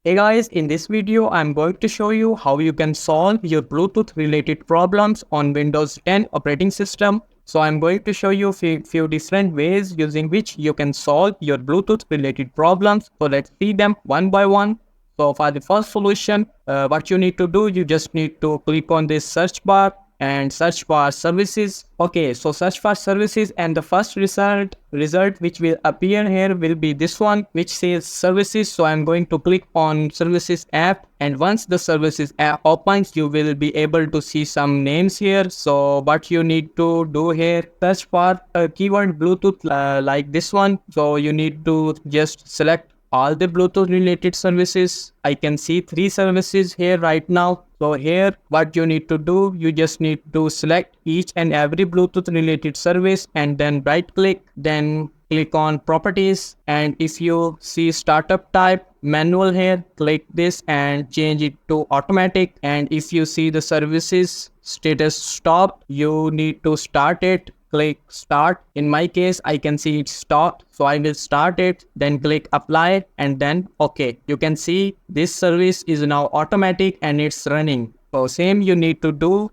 Hey guys, in this video I'm going to show you how you can solve your Bluetooth related problems on Windows 10 operating system. So I'm going to show you few different ways using which you can solve your Bluetooth related problems. So let's see them one by one. So for the first solution, what you need to do, you just need to click on this search bar and search for services. Okay, so search for services, and the first result which will appear here will be this one, which says services. So I'm going to click on services app, and once the services app opens, you will be able to see some names here. So what you need to do here, search for a keyword Bluetooth like this one. So you need to just select all the Bluetooth related services. I can see 3 services here right now. So here what you need to do, you just need to select each and every Bluetooth related service and then right click, then click on properties, and if you see startup type manual here, click this and change it to automatic. And if you see the services status stopped, you need to start it. Click start. In my case, I can see it stopped, so I will start it, then click apply and then okay. You can see this service is now automatic and it's running. So same you need to do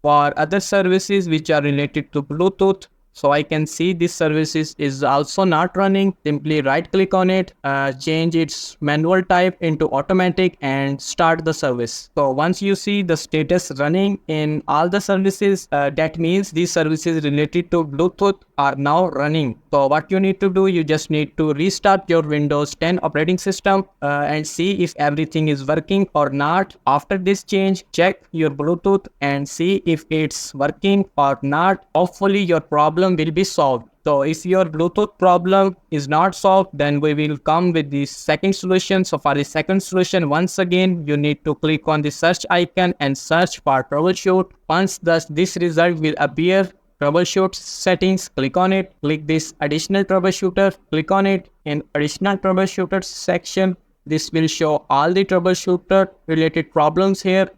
for other services which are related to Bluetooth. So I can see this services is also not running. Simply right click on it, change its manual type into automatic and start the service. So once you see the status running in all the services, that means these services related to Bluetooth are now running. So what you need to do, you just need to restart your Windows 10 operating system and see if everything is working or not. After this change, check your Bluetooth and see if it's working or not. Hopefully your problem will be solved. So if your Bluetooth problem is not solved, then we will come with the second solution. So for the second solution, once again, you need to click on the search icon and search for troubleshoot. Once this result will appear, troubleshoot settings, click on it. Click this additional troubleshooter, click on it. In additional troubleshooter section, this will show all the troubleshooter related problems here.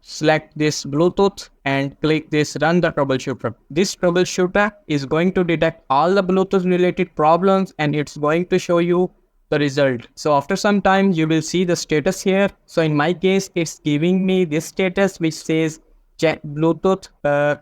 Select this Bluetooth and click this run the troubleshooter. This troubleshooter is going to detect all the Bluetooth related problems and it's going to show you the result. So after some time you will see the status here. So in my case, it's giving me this status which says check Bluetooth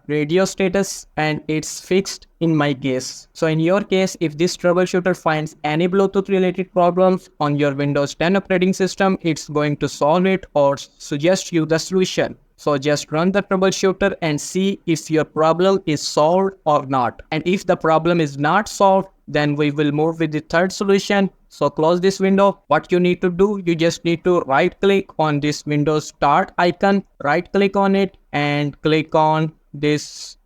radio status, and it's fixed in my case. So in your case, if this troubleshooter finds any Bluetooth related problems on your Windows 10 operating system, it's going to solve it or suggest you the solution. So just run the troubleshooter and see if your problem is solved or not. And if the problem is not solved, then we will move with the third solution. So close this window. What you need to do, you just need to right click on this Windows Start icon, right click on it and click on this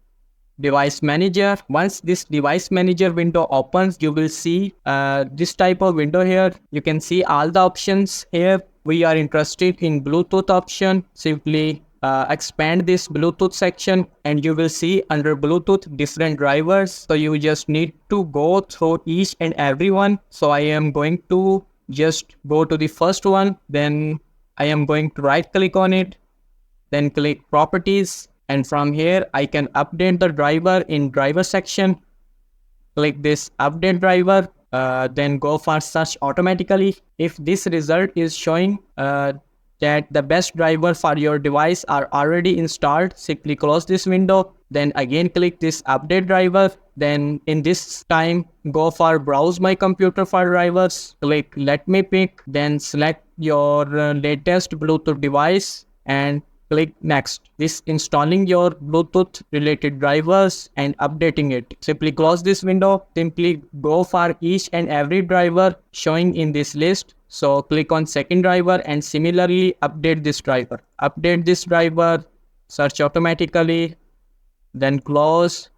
device manager. Once this device manager window opens, you will see this type of window here. You can see all the options here. We are interested in Bluetooth option. Simply expand this Bluetooth section and you will see under Bluetooth different drivers. So you just need to go through each and every one. So I am going to just go to the first one, then I am going to right click on it, then click properties, and from here I can update the driver in driver section. Click this update driver, then go for search automatically. If this result is showing that the best driver for your device are already installed, simply close this window, then again click this update driver. Then in this time, go for browse my computer for drivers, click let me pick, then select your latest Bluetooth device and click next. This installing your Bluetooth related drivers and updating it. Simply close this window, simply go for each and every driver showing in this list. So click on second driver and similarly update this driver. Update this driver, search automatically, then close,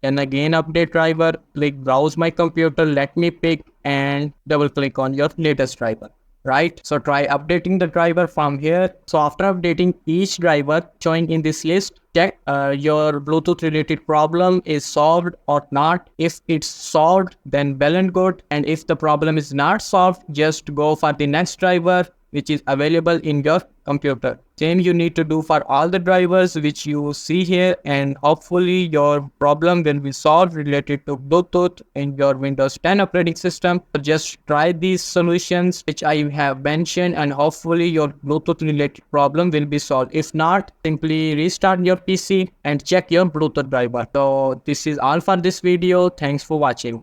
and again update driver, click browse my computer, let me pick, and double click on your latest driver. Right, so try updating the driver from here. So after updating each driver showing in this list, check your Bluetooth related problem is solved or not. If it's solved, then well and good, and if the problem is not solved, just go for the next driver which is available in your computer. Same you need to do for all the drivers which you see here, and hopefully your problem will be solved related to Bluetooth in your Windows 10 operating system. So just try these solutions which I have mentioned, and hopefully your Bluetooth related problem will be solved. If not, simply restart your PC and check your Bluetooth driver. So this is all for this video. Thanks for watching.